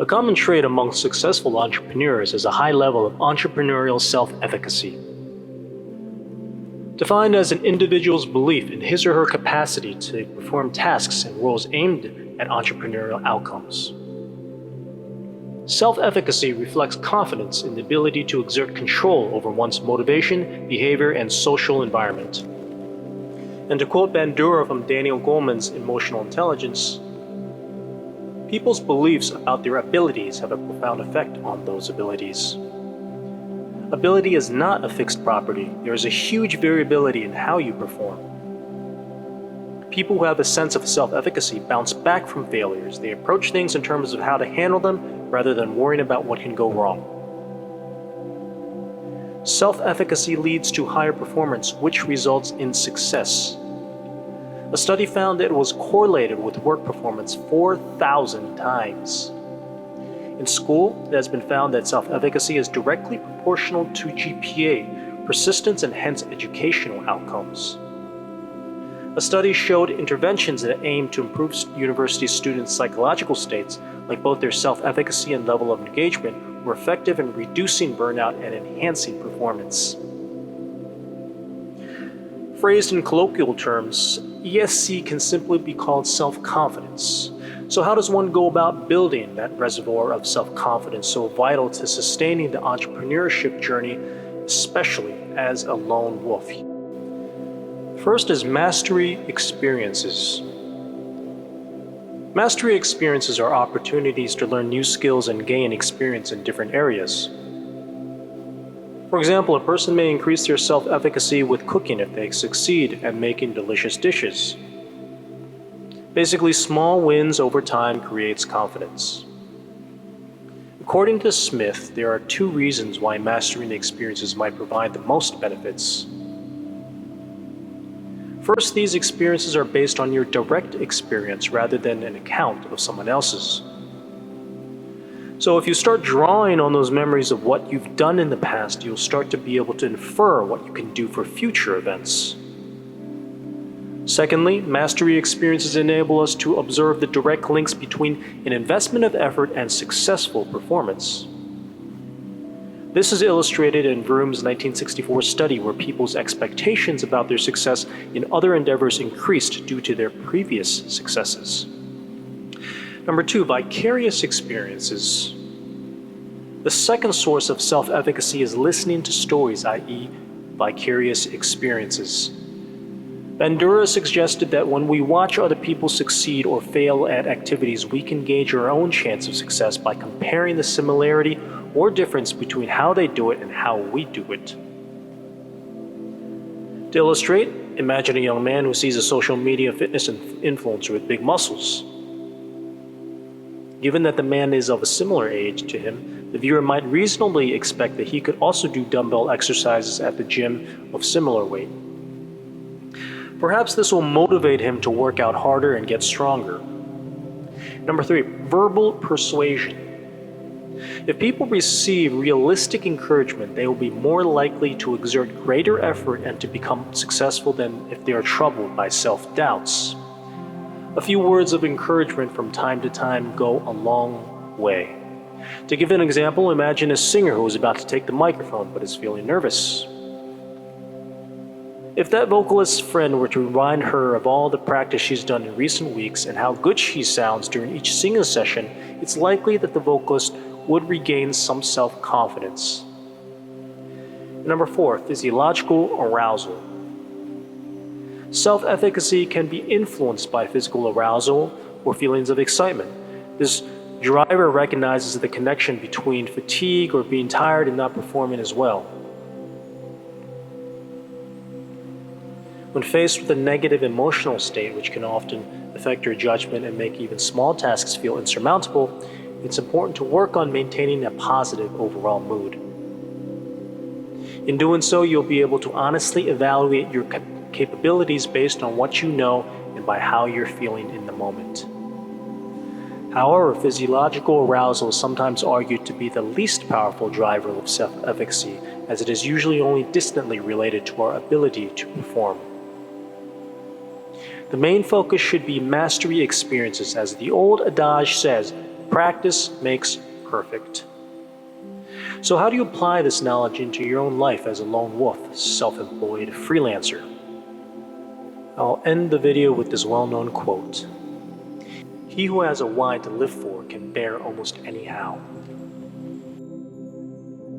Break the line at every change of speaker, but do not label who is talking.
A common trait among successful entrepreneurs is a high level of entrepreneurial self-efficacy, defined as an individual's belief in his or her capacity to perform tasks and roles aimed at entrepreneurial outcomes. Self-efficacy reflects confidence in the ability to exert control over one's motivation, behavior, and social environment. And to quote Bandura from Daniel Goleman's Emotional Intelligence, people's beliefs about their abilities have a profound effect on those abilities. Ability is not a fixed property. There is a huge variability in how you perform. People who have a sense of self-efficacy bounce back from failures. They approach things in terms of how to handle them rather than worrying about what can go wrong. Self-efficacy leads to higher performance, which results in success. A study found that it was correlated with work performance 4,000 times. In school, it has been found that self-efficacy is directly proportional to GPA, persistence, and hence educational outcomes. A study showed interventions that aim to improve university students' psychological states, like both their self-efficacy and level of engagement, were effective in reducing burnout and enhancing performance. Phrased in colloquial terms, ESC can simply be called self-confidence. So how does one go about building that reservoir of self-confidence so vital to sustaining the entrepreneurship journey, especially as a lone wolf? First is mastery experiences. Mastery experiences are opportunities to learn new skills and gain experience in different areas. For example, a person may increase their self-efficacy with cooking if they succeed at making delicious dishes. Basically, small wins over time creates confidence. According to Smith, there are two reasons why mastering experiences might provide the most benefits. First, these experiences are based on your direct experience rather than an account of someone else's. So if you start drawing on those memories of what you've done in the past, you'll start to be able to infer what you can do for future events. Secondly, mastery experiences enable us to observe the direct links between an investment of effort and successful performance. This is illustrated in Vroom's 1964 study where people's expectations about their success in other endeavors increased due to their previous successes. Number two, vicarious experiences. The second source of self-efficacy is listening to stories, i.e., vicarious experiences. Bandura suggested that when we watch other people succeed or fail at activities, we can gauge our own chance of success by comparing the similarity or difference between how they do it and how we do it. To illustrate, imagine a young man who sees a social media fitness influencer with big muscles. Given that the man is of a similar age to him, the viewer might reasonably expect that he could also do dumbbell exercises at the gym of similar weight. Perhaps this will motivate him to work out harder and get stronger. Number three, verbal persuasion. If people receive realistic encouragement, they will be more likely to exert greater effort and to become successful than if they are troubled by self-doubts. A few words of encouragement from time to time go a long way. To give an example, imagine a singer who is about to take the microphone but is feeling nervous. If that vocalist's friend were to remind her of all the practice she's done in recent weeks and how good she sounds during each singing session, it's likely that the vocalist would regain some self-confidence. Number four, physiological arousal. Self-efficacy can be influenced by physical arousal or feelings of excitement. This driver recognizes the connection between fatigue or being tired and not performing as well. When faced with a negative emotional state, which can often affect your judgment and make even small tasks feel insurmountable, it's important to work on maintaining a positive overall mood. In doing so, you'll be able to honestly evaluate your capabilities based on what you know and by how you're feeling in the moment. However, physiological arousal is sometimes argued to be the least powerful driver of self-efficacy, as it is usually only distantly related to our ability to perform. The main focus should be mastery experiences, as the old adage says, Practice makes perfect. So how do you apply this knowledge into your own life as a lone wolf, self-employed freelancer? I'll end the video with this well-known quote. He who has a why to live for can bear almost any how.